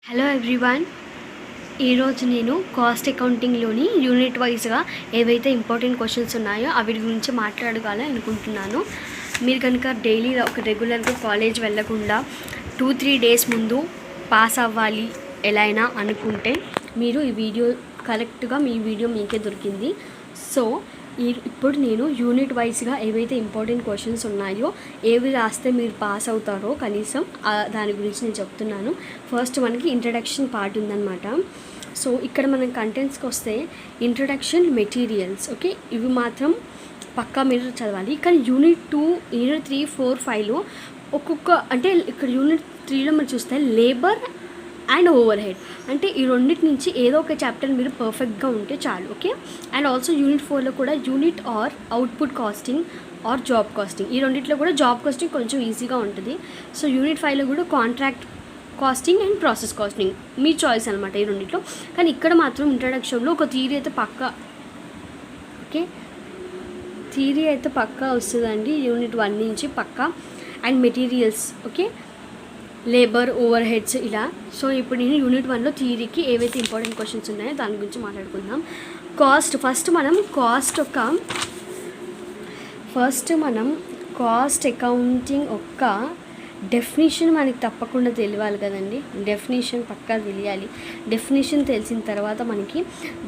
Hello everyone, ఈరోజు నేను cost అకౌంటింగ్లోని unit వైజ్గా ఏవైతే ఇంపార్టెంట్ క్వశ్చన్స్ ఉన్నాయో అవి గురించి మాట్లాడాలని అనుకుంటున్నాను. మీరు కనుక డైలీ ఒక రెగ్యులర్గా కాలేజ్ వెళ్ళకుండా 2-3 డేస్ ముందు పాస్ అవ్వాలి ఎలా అయినా అనుకుంటే మీరు ఈ వీడియో కరెక్ట్గా మీ వీడియో మీకే దొరికింది. సో ఇప్పుడు నేను యూనిట్ వైజ్గా ఏవైతే ఇంపార్టెంట్ క్వశ్చన్స్ ఉన్నాయో ఏవి రాస్తే మీరు పాస్ అవుతారో కనీసం దాని గురించి నేను చెప్తున్నాను. ఫస్ట్ మనకి ఇంట్రడక్షన్ పార్ట్ ఉందన్నమాట. సో ఇక్కడ మనం కంటెంట్స్కి వస్తే ఇంట్రడక్షన్, మెటీరియల్స్, ఓకే, ఇవి మాత్రం పక్కా మీరు చదవాలి. కానీ యూనిట్ 2, యూనిట్ 3, 4, 5లో ఒక్కొక్క అంటే ఇక్కడ యూనిట్ 3లో మీరు చూస్తే లేబర్ అండ్ ఓవర్ హెడ్ అంటే ఈ రెండింటి నుంచి ఏదో ఒక చాప్టర్ మీరు పర్ఫెక్ట్గా ఉంటే చాలు, ఓకే. అండ్ ఆల్సో యూనిట్ 4లో కూడా unit or output costing or job costing, ఈ రెండిట్లో కూడా జాబ్ కాస్టింగ్ కొంచెం ఈజీగా ఉంటుంది. సో యూనిట్ 5లో కూడా contract costing and process costing మీ చాయిస్ అనమాట ఈ రెండిట్లో. కానీ ఇక్కడ మాత్రం ఇంట్రడక్షన్లో ఒక థియరీ అయితే పక్కా, ఓకే, థియరీ అయితే పక్కా వస్తుందండి యూనిట్ 1 నుంచి పక్కా. And materials, okay, labour, overheads ఇలా. సో ఇప్పుడు నేను యూనిట్ 1లో థియరీకి ఏవైతే ఇంపార్టెంట్ క్వశ్చన్స్ ఉన్నాయో దాని గురించి మాట్లాడుకుందాం. ఫస్ట్ మనం కాస్ట్ అకౌంటింగ్ ఒక్క డెఫినేషన్ మనకి తప్పకుండా తెలియాలి కదండి. డెఫినేషన్ పక్కా తెలియాలి. డెఫినేషన్ తెలిసిన తర్వాత మనకి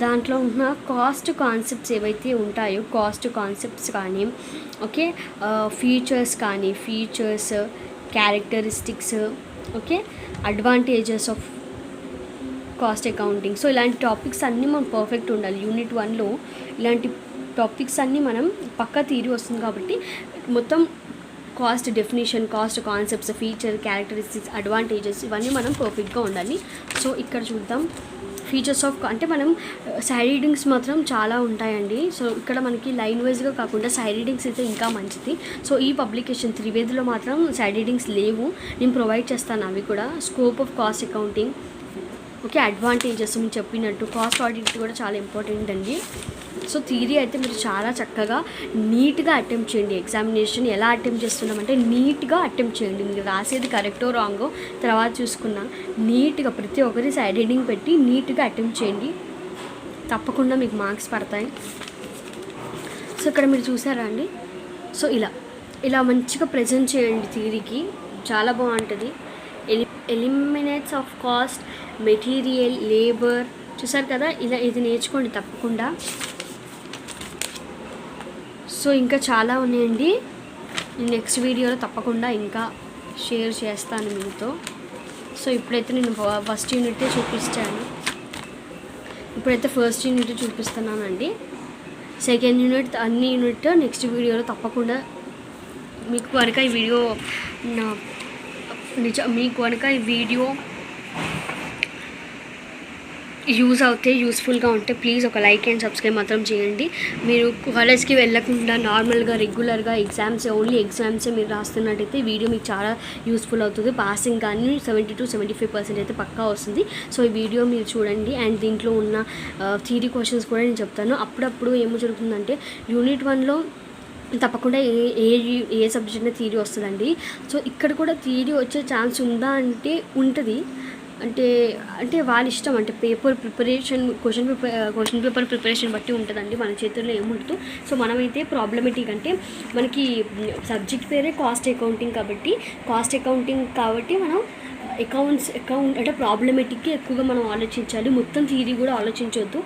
దాంట్లో ఉన్న కాస్ట్ కాన్సెప్ట్స్ ఏవైతే ఉంటాయో కాస్ట్ కాన్సెప్ట్స్ కానీ, okay, features, characteristics, okay, advantages of cost accounting. So ఇలాంటి టాపిక్స్ అన్నీ మనం పర్ఫెక్ట్ ఉండాలి. యూనిట్ 1లో ఇలాంటి టాపిక్స్ అన్నీ మనం పక్కా థియరీ వస్తుంది కాబట్టి మొత్తం cost definition, cost concepts, feature, characteristics, advantages ఇవన్నీ మనం పర్ఫెక్ట్గా ఉండాలి. సో ఇక్కడ చూద్దాం. ఫీచర్స్ ఆఫ్ అంటే మనం సైడ్ రీడింగ్స్ మాత్రం చాలా ఉంటాయండి. సో ఇక్కడ మనకి లైన్ వైజ్గా కాకుండా సైడ్ రీడింగ్స్ అయితే ఇంకా మంచిది. సో ఈ పబ్లికేషన్ త్రివేదిలో మాత్రం సైడ్ రీడింగ్స్ లేవు, నేను ప్రొవైడ్ చేస్తాను అవి కూడా. Scope of cost accounting, okay, advantages నేను చెప్పినట్టు, కాస్ట్ ఆడిట్ కూడా చాలా ఇంపార్టెంట్ అండి. సో థియరీ అయితే మీరు చాలా చక్కగా నీట్గా అటెంప్ట్ చేయండి. ఎగ్జామినేషన్ ఎలా అటెంప్ట్ చేస్తున్నామంటే నీట్గా అటెంప్ట్ చేయండి. మీరు రాసేది కరెక్టో రాంగో తర్వాత చూసుకున్నా నీట్గా ప్రతి ఒక్కరి సైడ్ రీడింగ్ పెట్టి నీట్గా అటెంప్ట్ చేయండి, తప్పకుండా మీకు మార్క్స్ పడతాయి. సో ఇక్కడ మీరు చూసారా అండి. సో ఇలా మంచిగా ప్రజెంట్ చేయండి థియరీకి, చాలా బాగుంటుంది. Eliminates of cost, material, labour చూసారు కదా. ఇది నేర్చుకోండి తప్పకుండా. సో ఇంకా చాలా ఉన్నాయండి, నేను నెక్స్ట్ వీడియోలో తప్పకుండా ఇంకా షేర్ చేస్తాను మీతో. సో ఇప్పుడైతే నేను ఫస్ట్ యూనిటే చూపిస్తాను. ఇప్పుడైతే ఫస్ట్ యూనిట్ చూపిస్తున్నానండి. సెకండ్ యూనిట్ అన్ని యూనిట్ నెక్స్ట్ వీడియోలో తప్పకుండా మీకు కనుక ఈ వీడియో యూస్ఫుల్గా ఉంటే ప్లీజ్ ఒక లైక్ అండ్ సబ్స్క్రైబ్ మాత్రం చేయండి. మీరు కాలేజ్కి వెళ్ళకుండా నార్మల్గా రెగ్యులర్గా ఓన్లీ ఎగ్జామ్సే మీరు రాస్తున్నట్టయితే వీడియో మీకు చాలా యూస్ఫుల్ అవుతుంది. పాసింగ్ కానీ 70-75% అయితే పక్కా వస్తుంది. సో ఈ వీడియో మీరు చూడండి. అండ్ దీంట్లో ఉన్న థియరీ క్వశ్చన్స్ కూడా నేను చెప్తాను. అప్పుడప్పుడు ఏమో జరుగుతుందంటే యూనిట్ 1లో తప్పకుండా ఏ సబ్జెక్ట్ థియరీ వస్తుందండి. సో ఇక్కడ కూడా థియరీ వచ్చే ఛాన్స్ ఉందా అంటే ఉంటుంది. అంటే వాళ్ళ ఇష్టం, అంటే paper preparation, question paper preparation బట్టి ఉంటుందండి, మన చేతుల్లో ఏముంటుందో. సో మనమైతే ప్రాబ్లమేటిక్ అంటే మనకి సబ్జెక్ట్ పేరే కాస్ట్ అకౌంటింగ్ కాబట్టి మనం అకౌంట్ అంటే ప్రాబ్లమేటిక్కి ఎక్కువగా మనం ఆలోచించాలి. మొత్తం థియరీ కూడా ఆలోచించవద్దు.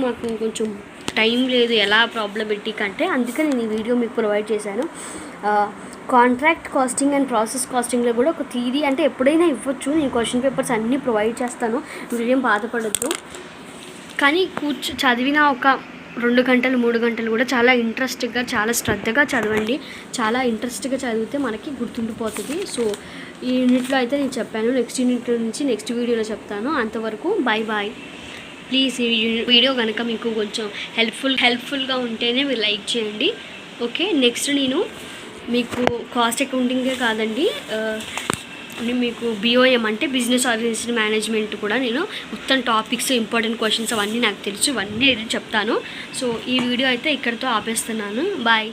మాకు కొంచెం టైం లేదు ఎలా ప్రాబ్లమేటిక్ అంటే, అందుకని నేను ఈ వీడియో మీకు ప్రొవైడ్ చేశాను. కాంట్రాక్ట్ కాస్టింగ్ అండ్ ప్రాసెస్ కాస్టింగ్లో కూడా ఒక థియరీ అంటే ఎప్పుడైనా ఇవ్వచ్చు. నేను క్వశ్చన్ పేపర్స్ అన్నీ ప్రొవైడ్ చేస్తాను, మీరేం బాధపడద్దు. కానీ చదివిన ఒక 2 గంటలు 3 గంటలు కూడా చాలా ఇంట్రెస్ట్గా, చాలా శ్రద్ధగా చదవండి. చాలా ఇంట్రెస్ట్గా చదివితే మనకి గుర్తుండిపోతుంది. సో ఈ యూనిట్లో అయితే నేను చెప్పాను, నెక్స్ట్ యూనిట్ నుంచి నెక్స్ట్ వీడియోలో చెప్తాను. అంతవరకు బాయ్. ప్లీజ్ ఈ వీడియో కనుక మీకు కొంచెం హెల్ప్ఫుల్గా ఉంటేనే మీరు లైక్ చేయండి, ఓకే. నెక్స్ట్ నేను మీకు కాస్ట్ అకౌంటింగే కాదండి, మీకు BOM అంటే బిజినెస్ ఆర్గనైజేషన్ మేనేజ్మెంట్ కూడా నేను మొత్తం టాపిక్స్, ఇంపార్టెంట్ క్వశ్చన్స్ అవన్నీ నాకు తెలుసు, ఇవన్నీ నేను చెప్తాను. సో ఈ వీడియో అయితే ఇక్కడితో ఆపేస్తున్నాను. బాయ్.